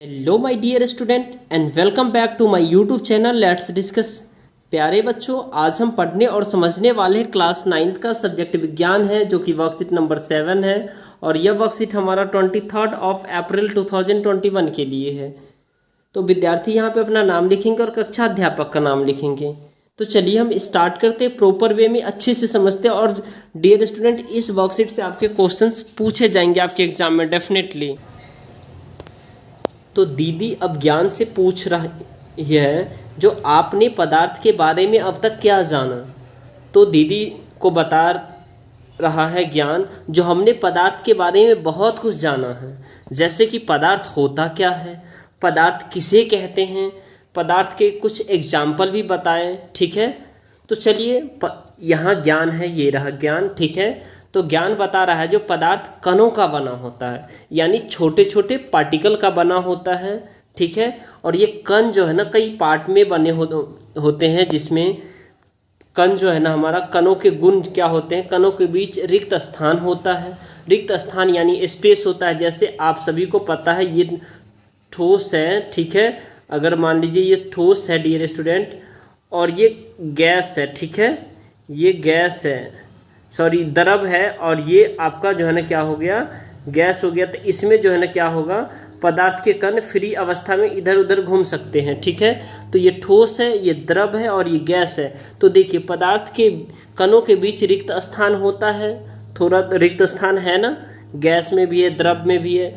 Hello my dear student and welcome back to my YouTube channel let's discuss. प्यारे बच्चों, आज हम पढ़ने और समझने वाले हैं क्लास 9 का सब्जेक्ट विज्ञान है, जो कि वर्कशीट नंबर 7 है। और यह वर्कशीट हमारा 23 अप्रैल 2021 के लिए है। तो विद्यार्थी यहाँ पे अपना नाम लिखेंगे और कक्षा अध्यापक का नाम लिखेंगे। तो चलिए हम स्टार्ट करते हैं, प्रॉपर वे में अच्छे से समझते हैं। और डियर स्टूडेंट, इस वर्कशीट से आपके क्वेश्चंस पूछे जाएंगे आपके एग्जाम में डेफिनेटली। तो दीदी अब ज्ञान से पूछ रही है, जो आपने पदार्थ के बारे में अब तक क्या जाना। तो दीदी को बता रहा है ज्ञान, जो हमने पदार्थ के बारे में बहुत कुछ जाना है। जैसे कि पदार्थ होता क्या है, पदार्थ किसे कहते हैं, पदार्थ के कुछ एग्जाम्पल भी बताएं। ठीक है, तो चलिए यहाँ ज्ञान है, ये रहा ज्ञान। ठीक है, तो ज्ञान बता रहा है जो पदार्थ कणों का बना होता है, यानी छोटे छोटे पार्टिकल का बना होता है। ठीक है, और ये कण जो है ना कई पार्ट में बने होते हैं, जिसमें कण जो है ना हमारा, कणों के गुण क्या होते हैं, कणों के बीच रिक्त स्थान होता है। रिक्त स्थान यानी स्पेस होता है। जैसे आप सभी को पता है ये ठोस है। ठीक है, अगर मान लीजिए ये ठोस है डियर स्टूडेंट, और ये गैस है। ठीक है, ये गैस है, सॉरी द्रव है, और ये आपका जो है ना क्या हो गया, गैस हो गया। तो इसमें जो है ना क्या होगा, पदार्थ के कण फ्री अवस्था में इधर उधर घूम सकते हैं। ठीक है, तो ये ठोस है, ये द्रव है और ये गैस है। तो देखिए पदार्थ के कणों के बीच रिक्त स्थान होता है, थोड़ा रिक्त स्थान है ना, गैस में भी है, द्रव में भी है।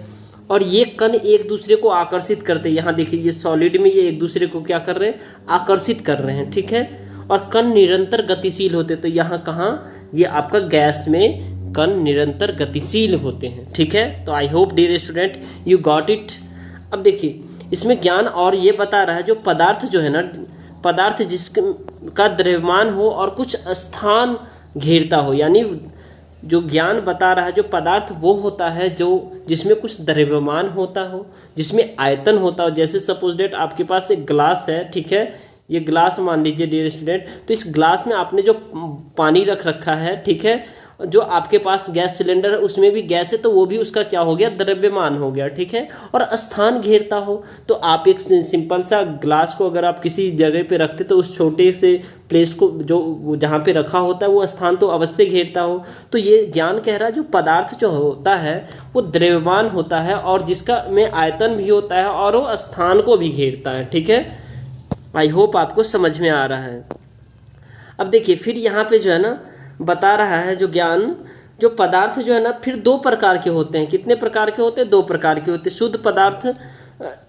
और ये कण एक दूसरे को आकर्षित करते हैं। यहाँ देखिए ये सॉलिड में ये एक दूसरे को क्या कर रहे हैं, आकर्षित कर रहे हैं। ठीक है, और कण निरंतर गतिशील होते। तो यहाँ कहाँ, ये आपका गैस में कण निरंतर गतिशील होते हैं। ठीक है, तो I hope dear student you got it. अब देखिए इसमें ज्ञान और ये बता रहा है, जो पदार्थ जो है ना, पदार्थ जिसका द्रव्यमान हो और कुछ स्थान घेरता हो, यानी जो ज्ञान बता रहा है जो पदार्थ वो होता है जो जिसमें कुछ द्रव्यमान होता हो, जिसमें आयतन होता हो। जैसे सपोज डेट आपके पास एक ग्लास है। ठीक है, ये ग्लास मान लीजिए डियर स्टूडेंट, तो इस ग्लास में आपने जो पानी रख रखा है, ठीक है, जो आपके पास गैस सिलेंडर है उसमें भी गैस है, तो वो भी उसका क्या हो गया, द्रव्यमान हो गया। ठीक है, और स्थान घेरता हो, तो आप एक सिंपल सा ग्लास को अगर आप किसी जगह पे रखते तो उस छोटे से प्लेस को जो जहाँ पे रखा होता है वो स्थान तो अवश्य घेरता हो। तो ये ज्ञान कह रहा है जो पदार्थ जो होता है वो द्रव्यमान होता है, और जिसका में आयतन भी होता है और वो स्थान को भी घेरता है। ठीक है, आई होप आपको समझ में आ रहा है। अब देखिए फिर यहाँ पे जो है ना बता रहा है जो ज्ञान, जो पदार्थ जो है ना फिर दो प्रकार के होते हैं। कितने प्रकार के होते हैं, दो प्रकार के होते हैं। शुद्ध पदार्थ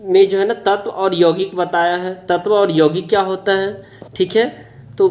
में जो है ना तत्व और यौगिक बताया है। तत्व और यौगिक क्या होता है, ठीक है, तो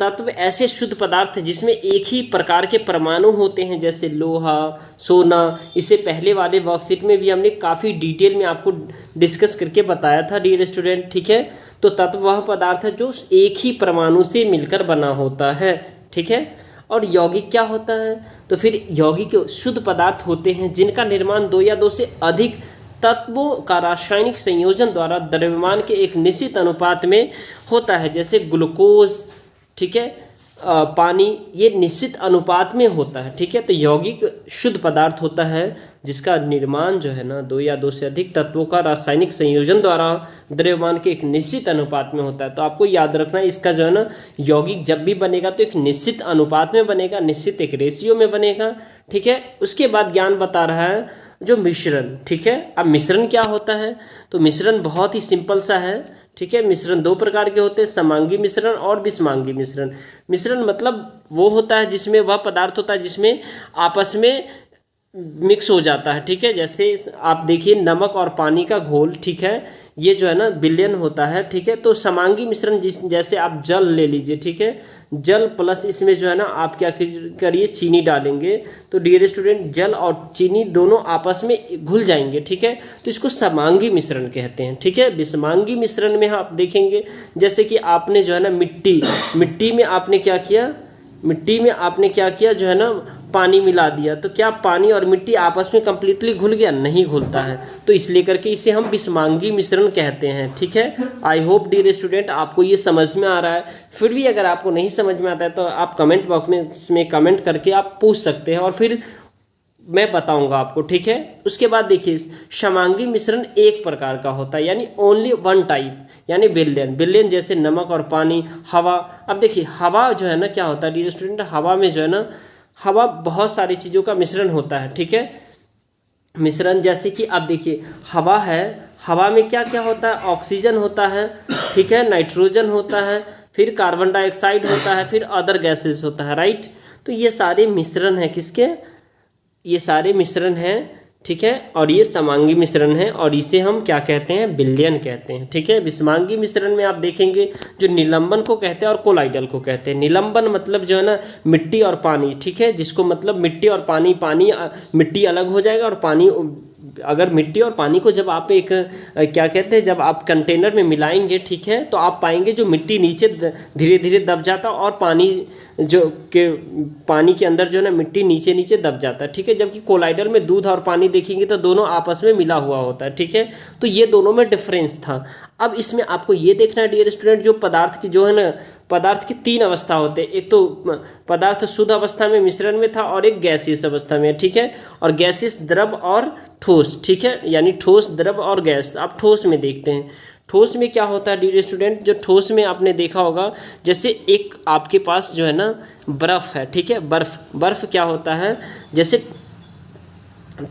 तत्व ऐसे शुद्ध पदार्थ जिसमें एक ही प्रकार के परमाणु होते हैं, जैसे लोहा, सोना। इससे पहले वाले वर्कशीट में भी हमने काफ़ी डिटेल में आपको डिस्कस करके बताया था डियर स्टूडेंट। ठीक है, तो तत्व वह पदार्थ है जो एक ही परमाणु से मिलकर बना होता है। ठीक है, और यौगिक क्या होता है, तो फिर यौगिक शुद्ध पदार्थ होते हैं जिनका निर्माण दो या दो से अधिक तत्वों का रासायनिक संयोजन द्वारा द्रव्यमान के एक निश्चित अनुपात में होता है। जैसे ग्लूकोज, ठीक है, पानी, ये निश्चित अनुपात में होता है। ठीक है, तो यौगिक शुद्ध पदार्थ होता है जिसका निर्माण जो है ना दो या दो से अधिक तत्वों का रासायनिक संयोजन द्वारा द्रव्यमान के एक निश्चित अनुपात में होता है। तो आपको याद रखना है इसका जो है ना यौगिक जब भी बनेगा तो एक निश्चित अनुपात में बनेगा, निश्चित एक रेशियो में बनेगा। ठीक है, उसके बाद ज्ञान बता रहा है जो मिश्रण। ठीक है, अब मिश्रण क्या होता है, तो मिश्रण बहुत ही सिंपल सा है। ठीक है, मिश्रण दो प्रकार के होते हैं, समांगी मिश्रण और विषमांगी मिश्रण। मिश्रण मतलब वो होता है जिसमें वह पदार्थ होता है जिसमें आपस में मिक्स हो जाता है। ठीक है, जैसे आप देखिए नमक और पानी का घोल, ठीक है, ये जो है ना विलयन होता है। ठीक है, तो समांगी मिश्रण जैसे आप जल ले लीजिए। ठीक है, जल प्लस इसमें जो है ना आप क्या करिए, चीनी डालेंगे, तो डियर स्टूडेंट जल और चीनी दोनों आपस में घुल जाएंगे। ठीक है, तो इसको समांगी मिश्रण कहते हैं। ठीक है, विषमांगी मिश्रण में आप देखेंगे जैसे कि आपने जो है ना मिट्टी में आपने क्या किया, मिट्टी में आपने क्या किया, जो है ना पानी मिला दिया, तो क्या पानी और मिट्टी आपस में कंप्लीटली घुल गया, नहीं घुलता है। तो इसलिए करके इसे हम विषमांगी मिश्रण कहते हैं। ठीक है, आई होप डियर स्टूडेंट आपको ये समझ में आ रहा है। फिर भी अगर आपको नहीं समझ में आता है तो आप कमेंट बॉक्स में कमेंट करके आप पूछ सकते हैं, और फिर मैं बताऊंगा आपको, ठीक है। उसके बाद देखिए समांगी मिश्रण एक प्रकार का होता है, यानी ओनली वन टाइप, यानी विलयन। विलयन जैसे नमक और पानी, हवा। अब देखिए हवा जो है ना क्या होता है डियर स्टूडेंट, हवा में जो है ना, हवा बहुत सारी चीज़ों का मिश्रण होता है, ठीक है। मिश्रण जैसे कि आप देखिए हवा है, हवा में क्या क्या होता है, ऑक्सीजन होता है, ठीक है, नाइट्रोजन होता है, फिर कार्बन डाइऑक्साइड होता है, फिर अदर गैसेस होता है, राइट। तो ये सारे मिश्रण हैं किसके, ये सारे मिश्रण हैं, ठीक है। और ये समांगी मिश्रण है और इसे हम क्या कहते हैं, विलयन कहते हैं, ठीक है। विषमांगी मिश्रण में आप देखेंगे जो निलंबन को कहते हैं और कोलाइडल को कहते हैं। निलंबन मतलब जो है ना मिट्टी और पानी, ठीक है, जिसको मतलब मिट्टी और पानी, मिट्टी अलग हो जाएगा और पानी, अगर मिट्टी और पानी को जब आप एक क्या कहते हैं, जब आप कंटेनर में मिलाएंगे, ठीक है, तो आप पाएंगे जो मिट्टी नीचे धीरे धीरे दब जाता है और पानी के अंदर जो है ना मिट्टी नीचे नीचे दब जाता है, ठीक है। जबकि कोलाइडल में दूध और पानी देखेंगे तो दोनों आपस में मिला हुआ होता है, ठीक है। तो ये दोनों में डिफरेंस था। अब इसमें आपको ये देखना है डियर स्टूडेंट, जो पदार्थ की जो है ना, पदार्थ की तीन अवस्था होते हैं। एक तो पदार्थ शुद्ध अवस्था में मिश्रण में था और एक गैसीय अवस्था में, ठीक है। और गैसीय द्रव और ठोस, ठीक है, यानी ठोस, द्रव और गैस। आप ठोस में देखते हैं, ठोस में क्या होता है डियर स्टूडेंट, जो ठोस में आपने देखा होगा, जैसे एक आपके पास जो है ना बर्फ है, ठीक है। बर्फ क्या होता है, जैसे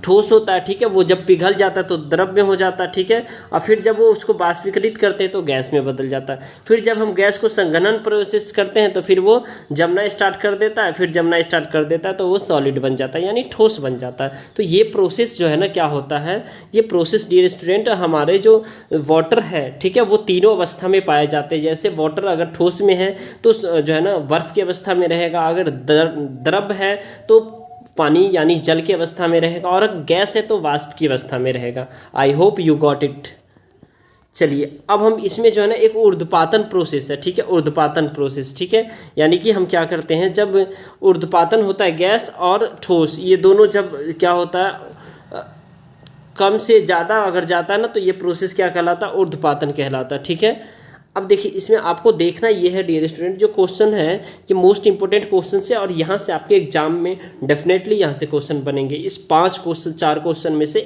ठोस होता है, ठीक है, वो जब पिघल जाता है तो द्रव में हो जाता है, ठीक है। और फिर जब वो उसको बाष्पीकृत करते हैं तो गैस में बदल जाता है। फिर जब हम गैस को संघनन प्रोसेस करते हैं तो फिर वो जमना स्टार्ट कर देता है, फिर जमना स्टार्ट कर देता है तो वो सॉलिड बन जाता है, यानी ठोस बन जाता है। तो ये प्रोसेस जो है ना क्या होता है, ये प्रोसेस डियर स्टूडेंट हमारे जो वाटर है, ठीक है, वो तीनों अवस्था में पाए जाते हैं। जैसे वाटर अगर ठोस में है तो जो है ना बर्फ की अवस्था में रहेगा, अगर द्रव है तो पानी यानी जल की अवस्था में रहेगा, और गैस है तो वाष्प की अवस्था में रहेगा। I hope you got it. चलिए अब हम इसमें जो है ना एक ऊर्ध्वपातन प्रोसेस है, ठीक है, ऊर्ध्वपातन प्रोसेस, ठीक है। यानी कि हम क्या करते हैं, जब ऊर्ध्वपातन होता है गैस और ठोस, ये दोनों जब क्या होता है कम से ज़्यादा अगर जाता है ना तो ये प्रोसेस क्या कहलाता है, ऊर्ध्वपातन कहलाता है, ठीक है। अब देखिए इसमें आपको देखना ये है डियर स्टूडेंट, जो क्वेश्चन है ये मोस्ट इंपोर्टेंट क्वेश्चन है और यहाँ से आपके एग्जाम में डेफिनेटली यहाँ से क्वेश्चन बनेंगे। इस 5 क्वेश्चन 4 क्वेश्चन में से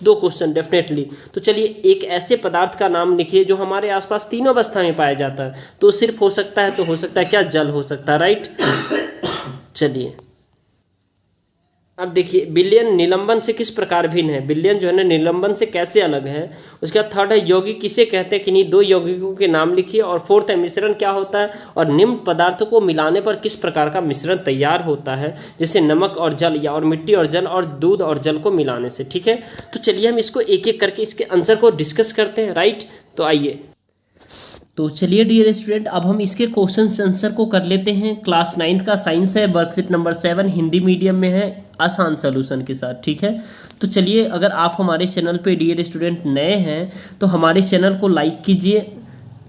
2 क्वेश्चन डेफिनेटली। तो चलिए एक ऐसे पदार्थ का नाम लिखिए जो हमारे आसपास तीनों अवस्था में पाया जाता है। तो सिर्फ हो सकता है, तो हो सकता है क्या, जल हो सकता है, राइट। चलिए अब देखिए विलयन निलंबन से किस प्रकार भिन्न है, विलयन जो है ना निलंबन से कैसे अलग है। उसके बाद थर्ड है यौगिक किसे कहते हैं, किन्हीं 2 यौगिकों के नाम लिखिए। और फोर्थ है मिश्रण क्या होता है, और निम्न पदार्थों को मिलाने पर किस प्रकार का मिश्रण तैयार होता है, जैसे नमक और जल, या और मिट्टी और जल, और दूध और जल को मिलाने से, ठीक है। तो चलिए हम इसको एक एक करके इसके आंसर को डिस्कस करते हैं, राइट। तो आइए, तो चलिए डियर स्टूडेंट अब हम इसके क्वेश्चन आंसर को कर लेते हैं। क्लास 9 का साइंस है, वर्कशीट नंबर 7 हिंदी मीडियम में है, आसान सॉल्यूशन के साथ, ठीक है। तो चलिए अगर आप हमारे चैनल पे डियर स्टूडेंट नए हैं तो हमारे चैनल को लाइक कीजिए,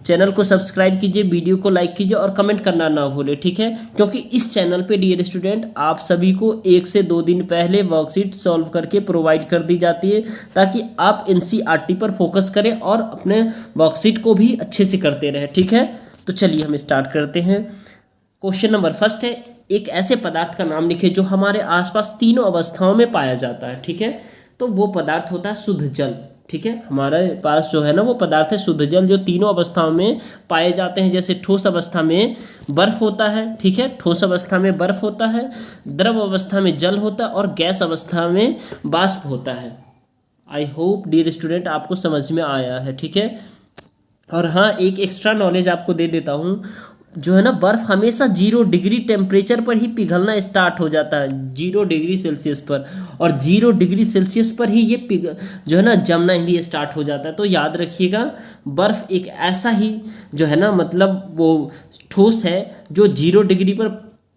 चैनल को सब्सक्राइब कीजिए, वीडियो को लाइक कीजिए और कमेंट करना ना भूलें, ठीक है। क्योंकि इस चैनल पे डियर स्टूडेंट आप सभी को 1 से 2 दिन पहले वर्कशीट सॉल्व करके प्रोवाइड कर दी जाती है, ताकि आप एनसीईआरटी पर फोकस करें और अपने वर्कशीट को भी अच्छे से करते रहें, ठीक है। तो चलिए हम स्टार्ट करते हैं। क्वेश्चन नंबर फर्स्ट है, एक ऐसे पदार्थ का नाम लिखिए जो हमारे आसपास तीनों अवस्थाओं में पाया जाता है, ठीक है। तो वो पदार्थ होता है शुद्ध जल, ठीक है। हमारे पास जो है ना वो पदार्थ है शुद्ध जल, जो तीनों अवस्थाओं में पाए जाते हैं। जैसे ठोस अवस्था में बर्फ होता है, ठीक है, ठोस अवस्था में बर्फ होता है, द्रव अवस्था में जल होता है और गैस अवस्था में वाष्प होता है। आई होप डियर स्टूडेंट आपको समझ में आया है, ठीक है। और हाँ, एक एक्स्ट्रा नॉलेज आपको दे देता हूँ, जो है ना बर्फ हमेशा 0 डिग्री टेम्परेचर पर ही पिघलना स्टार्ट हो जाता है, 0 डिग्री सेल्सियस पर, और 0 डिग्री सेल्सियस पर ही ये जो है ना जमना भी स्टार्ट हो जाता है। तो याद रखिएगा, बर्फ एक ऐसा ही जो है ना मतलब वो ठोस है जो 0 डिग्री पर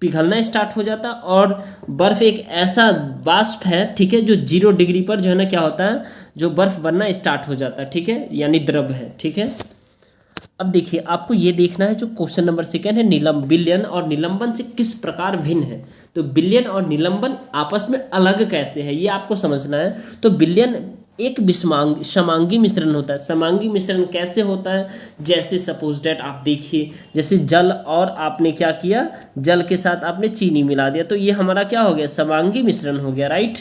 पिघलना स्टार्ट हो जाता है, और बर्फ एक ऐसा वाष्प है, ठीक है, जो 0 डिग्री पर जो है ना क्या होता है, जो बर्फ बनना स्टार्ट हो जाता है, ठीक है, यानी द्रव है, ठीक है। अब देखिए आपको ये देखना है, जो क्वेश्चन नंबर 2 है, विलयन और निलंबन से किस प्रकार भिन्न है। तो विलयन और निलंबन आपस में अलग कैसे है ये आपको समझना है। तो विलयन एक विषमांग समांगी मिश्रण होता है। समांगी मिश्रण कैसे होता है, जैसे सपोज डेट आप देखिए, जैसे जल और आपने क्या किया, जल के साथ आपने चीनी मिला दिया, तो ये हमारा क्या हो गया, समांगी मिश्रण हो गया, राइट।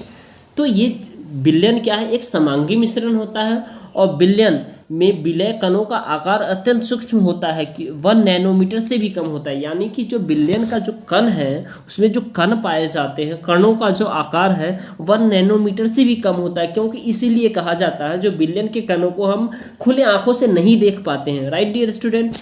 तो ये विलयन क्या है, एक समांगी मिश्रण होता है। और विलयन में विलय कणों का आकार अत्यंत सूक्ष्म होता है कि 1 नैनोमीटर से भी कम होता है। यानी कि जो विलयन का जो कण है उसमें जो कण पाए जाते हैं, कणों का जो आकार है 1 नैनोमीटर से भी कम होता है, क्योंकि इसीलिए कहा जाता है जो विलयन के कणों को हम खुले आंखों से नहीं देख पाते हैं, राइट डियर स्टूडेंट।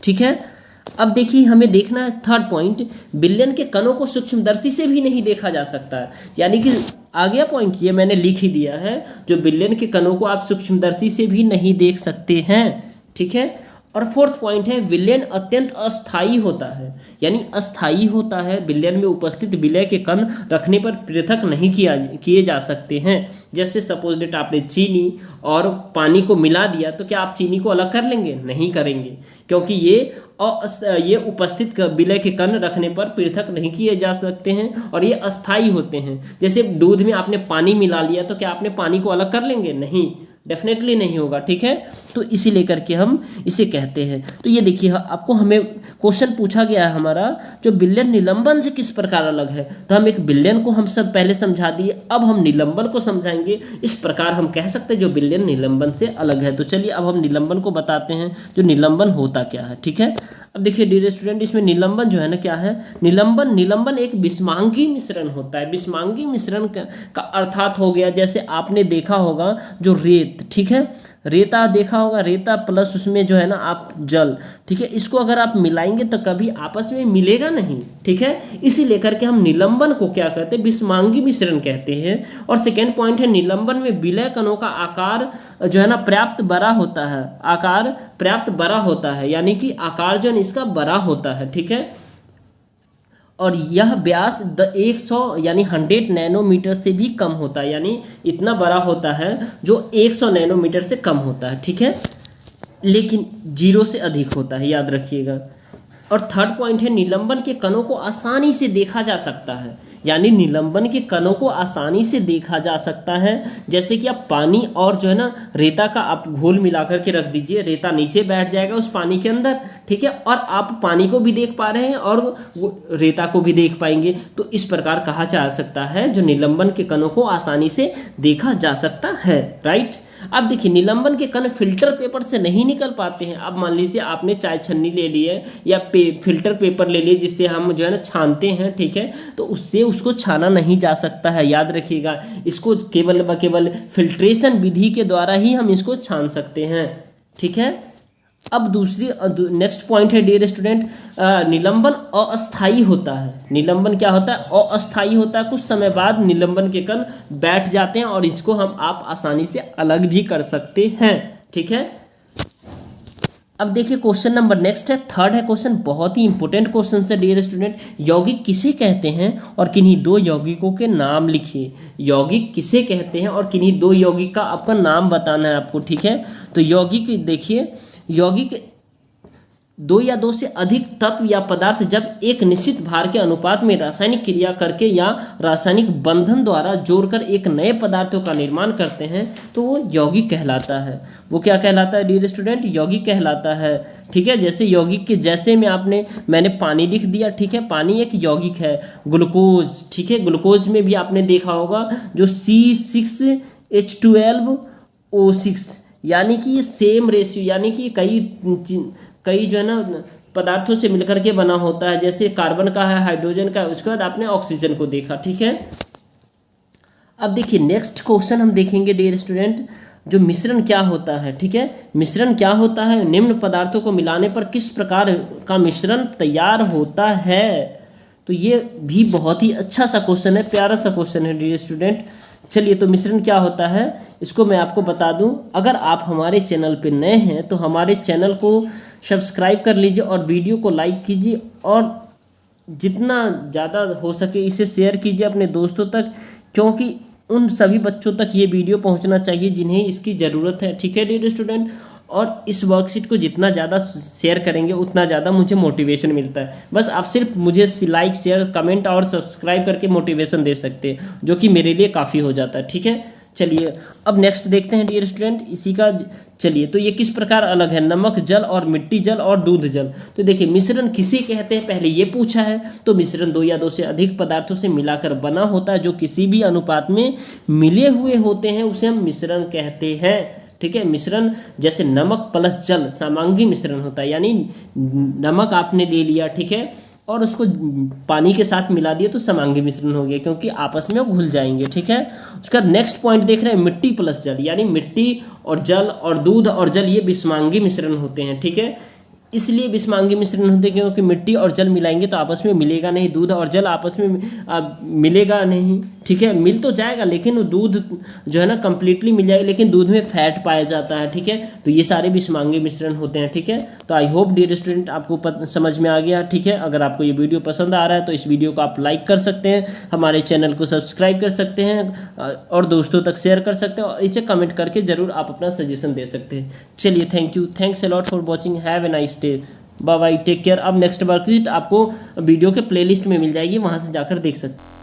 ठीक है, अब देखिए हमें देखना है थर्ड पॉइंट, विलयन के कणों को सूक्ष्मदर्शी से भी नहीं देखा जा सकता है। यानी कि आ गया पॉइंट, ये मैंने लिख ही दिया है, जो विलयन के कणों को आप सूक्ष्मदर्शी से भी नहीं देख सकते हैं। ठीक है, और फोर्थ पॉइंट है विलयन अत्यंत अस्थायी होता है, यानी अस्थायी होता है। विलयन में उपस्थित विलय के कण रखने पर पृथक नहीं किए जा सकते हैं। जैसे सपोज डेट आपने चीनी और पानी को मिला दिया, तो क्या आप चीनी को अलग कर लेंगे, नहीं करेंगे, क्योंकि ये उपस्थित विलय के कण रखने पर पृथक नहीं किए जा सकते हैं और ये अस्थायी होते हैं। जैसे दूध में आपने पानी मिला लिया, तो क्या आपने पानी को अलग कर लेंगे, नहीं, डेफिनेटली नहीं होगा। ठीक है, तो इसी लेकर के हम इसे कहते हैं। तो ये देखिए आपको हमें क्वेश्चन पूछा गया है हमारा, जो विलयन निलंबन से किस प्रकार अलग है। तो हम एक विलयन को हम सब पहले समझा दिए, अब हम निलंबन को समझाएंगे। इस प्रकार हम कह सकते हैं जो विलयन निलंबन से अलग है। तो चलिए अब हम निलंबन को बताते हैं, जो निलंबन होता क्या है। ठीक है, अब देखिए डियर स्टूडेंट, इसमें निलंबन जो है ना क्या है, निलंबन एक विषमांगी मिश्रण होता है। विषमांगी मिश्रण का अर्थात हो गया, जैसे आपने देखा होगा जो रेत, ठीक है, रेता देखा होगा, रेता प्लस उसमें जो है ना आप जल, ठीक है, इसको अगर आप मिलाएंगे तो कभी आपस में मिलेगा नहीं। ठीक है, इसी लेकर के हम निलंबन को क्या कहते हैं, विषमांगी मिश्रण कहते हैं। और सेकेंड पॉइंट है निलंबन में विलय कणों का आकार जो है ना पर्याप्त बड़ा होता है, आकार पर्याप्त बड़ा होता है, यानी कि आकार जो है इसका बड़ा होता है। ठीक है, और यह व्यास 100 यानी 100 नैनोमीटर से भी कम होता है, यानी इतना बड़ा होता है जो 100 नैनोमीटर से कम होता है। ठीक है, लेकिन 0 से अधिक होता है, याद रखिएगा। और थर्ड पॉइंट है निलंबन के कणों को आसानी से देखा जा सकता है, यानी निलंबन के कणों को आसानी से देखा जा सकता है। जैसे कि आप पानी और जो है ना रेता का आप घोल मिला करके रख दीजिए, रेता नीचे बैठ जाएगा उस पानी के अंदर, ठीक है, और आप पानी को भी देख पा रहे हैं और रेता को भी देख पाएंगे। तो इस प्रकार कहा जा सकता है जो निलंबन के कणों को आसानी से देखा जा सकता है, राइट। अब देखिए निलंबन के कण फिल्टर पेपर से नहीं निकल पाते हैं। अब मान लीजिए आपने चाय छन्नी ले ली है या फिल्टर पेपर ले लिए जिससे हम जो है ना छानते हैं, ठीक है, तो उससे उसको छाना नहीं जा सकता है, याद रखिएगा। इसको केवल व केवल फिल्ट्रेशन विधि के द्वारा ही हम इसको छान सकते हैं। ठीक है, अब दूसरी नेक्स्ट पॉइंट है डियर स्टूडेंट, निलंबन अस्थायी होता है। निलंबन क्या होता है, अस्थायी होता है। कुछ समय बाद निलंबन के कण बैठ जाते हैं और इसको हम आप आसानी से अलग भी कर सकते हैं। ठीक है, अब देखिए क्वेश्चन नंबर नेक्स्ट है, थर्ड है क्वेश्चन, बहुत ही इंपॉर्टेंट क्वेश्चन है डियर स्टूडेंट। यौगिक किसे कहते हैं और किन्हीं दो यौगिकों के नाम लिखिए। यौगिक किसे कहते हैं और किन्हीं दो यौगिक का आपका नाम बताना है आपको। ठीक है, तो यौगिक देखिए, यौगिक दो या दो से अधिक तत्व या पदार्थ जब एक निश्चित भार के अनुपात में रासायनिक क्रिया करके या रासायनिक बंधन द्वारा जोड़कर एक नए पदार्थों का निर्माण करते हैं तो वो यौगिक कहलाता है। वो क्या कहलाता है डियर स्टूडेंट, यौगिक कहलाता है। ठीक है, जैसे यौगिक के जैसे में मैंने पानी लिख दिया, ठीक है, पानी एक यौगिक है। ग्लूकोज, ठीक है, ग्लूकोज में भी आपने देखा होगा जो C6H12O6, यानी कि ये सेम रेशियो, यानी कि कई जो है ना पदार्थों से मिलकर के बना होता है। जैसे कार्बन का है, हाइड्रोजन का, उसके बाद आपने ऑक्सीजन को देखा। ठीक है, अब देखिए नेक्स्ट क्वेश्चन हम देखेंगे डियर स्टूडेंट, जो मिश्रण क्या होता है। ठीक है, मिश्रण क्या होता है, निम्न पदार्थों को मिलाने पर किस प्रकार का मिश्रण तैयार होता है। तो ये भी बहुत ही अच्छा सा क्वेश्चन है, प्यारा सा क्वेश्चन है डियर स्टूडेंट। चलिए, तो मिश्रण क्या होता है इसको मैं आपको बता दूं। अगर आप हमारे चैनल पे नए हैं तो हमारे चैनल को सब्सक्राइब कर लीजिए और वीडियो को लाइक कीजिए और जितना ज़्यादा हो सके इसे शेयर कीजिए अपने दोस्तों तक, क्योंकि उन सभी बच्चों तक ये वीडियो पहुंचना चाहिए जिन्हें इसकी ज़रूरत है। ठीक है डियर स्टूडेंट, और इस वर्कशीट को जितना ज़्यादा शेयर करेंगे उतना ज़्यादा मुझे मोटिवेशन मिलता है। बस आप सिर्फ मुझे लाइक शेयर कमेंट और सब्सक्राइब करके मोटिवेशन दे सकते हैं, जो कि मेरे लिए काफ़ी हो जाता है। ठीक है, चलिए अब नेक्स्ट देखते हैं डियर स्टूडेंट इसी का। चलिए तो ये किस प्रकार अलग है, नमक जल और मिट्टी जल और दूध जल। तो देखिए मिश्रण किसे कहते हैं पहले ये पूछा है। तो मिश्रण दो या दो से अधिक पदार्थों से मिलाकर बना होता है जो किसी भी अनुपात में मिले हुए होते हैं उसे हम मिश्रण कहते हैं। ठीक है, मिश्रण जैसे नमक प्लस जल समांगी मिश्रण होता है, यानी नमक आपने ले लिया, ठीक है, और उसको पानी के साथ मिला दिया तो समांगी मिश्रण हो गया, क्योंकि आपस में वो घुल जाएंगे। ठीक है, उसका नेक्स्ट पॉइंट देख रहे हैं मिट्टी प्लस जल, यानी मिट्टी और जल और दूध और जल ये विषमांगी मिश्रण होते हैं। ठीक है, इसलिए विषमांगी मिश्रण होते हैं क्योंकि मिट्टी और जल मिलाएंगे तो आपस में मिलेगा नहीं, दूध और जल आपस में मिलेगा नहीं। ठीक है, मिल तो जाएगा लेकिन वो दूध जो है ना कंप्लीटली मिल जाएगा, लेकिन दूध में फैट पाया जाता है। ठीक है, तो ये सारे विषमांगी मिश्रण होते हैं। ठीक है, तो आई होप डियर स्टूडेंट आपको समझ में आ गया। ठीक है, अगर आपको ये वीडियो पसंद आ रहा है तो इस वीडियो को आप लाइक कर सकते हैं, हमारे चैनल को सब्सक्राइब कर सकते हैं और दोस्तों तक शेयर कर सकते हैं, और इसे कमेंट करके जरूर आप अपना सजेशन दे सकते हैं। चलिए thank you, thanks a lot for watching, have a nice day, bye bye, take care. अब नेक्स्ट वर्कशीट आपको वीडियो के प्लेलिस्ट में मिल जाएगी, वहां से जाकर देख सकते हैं।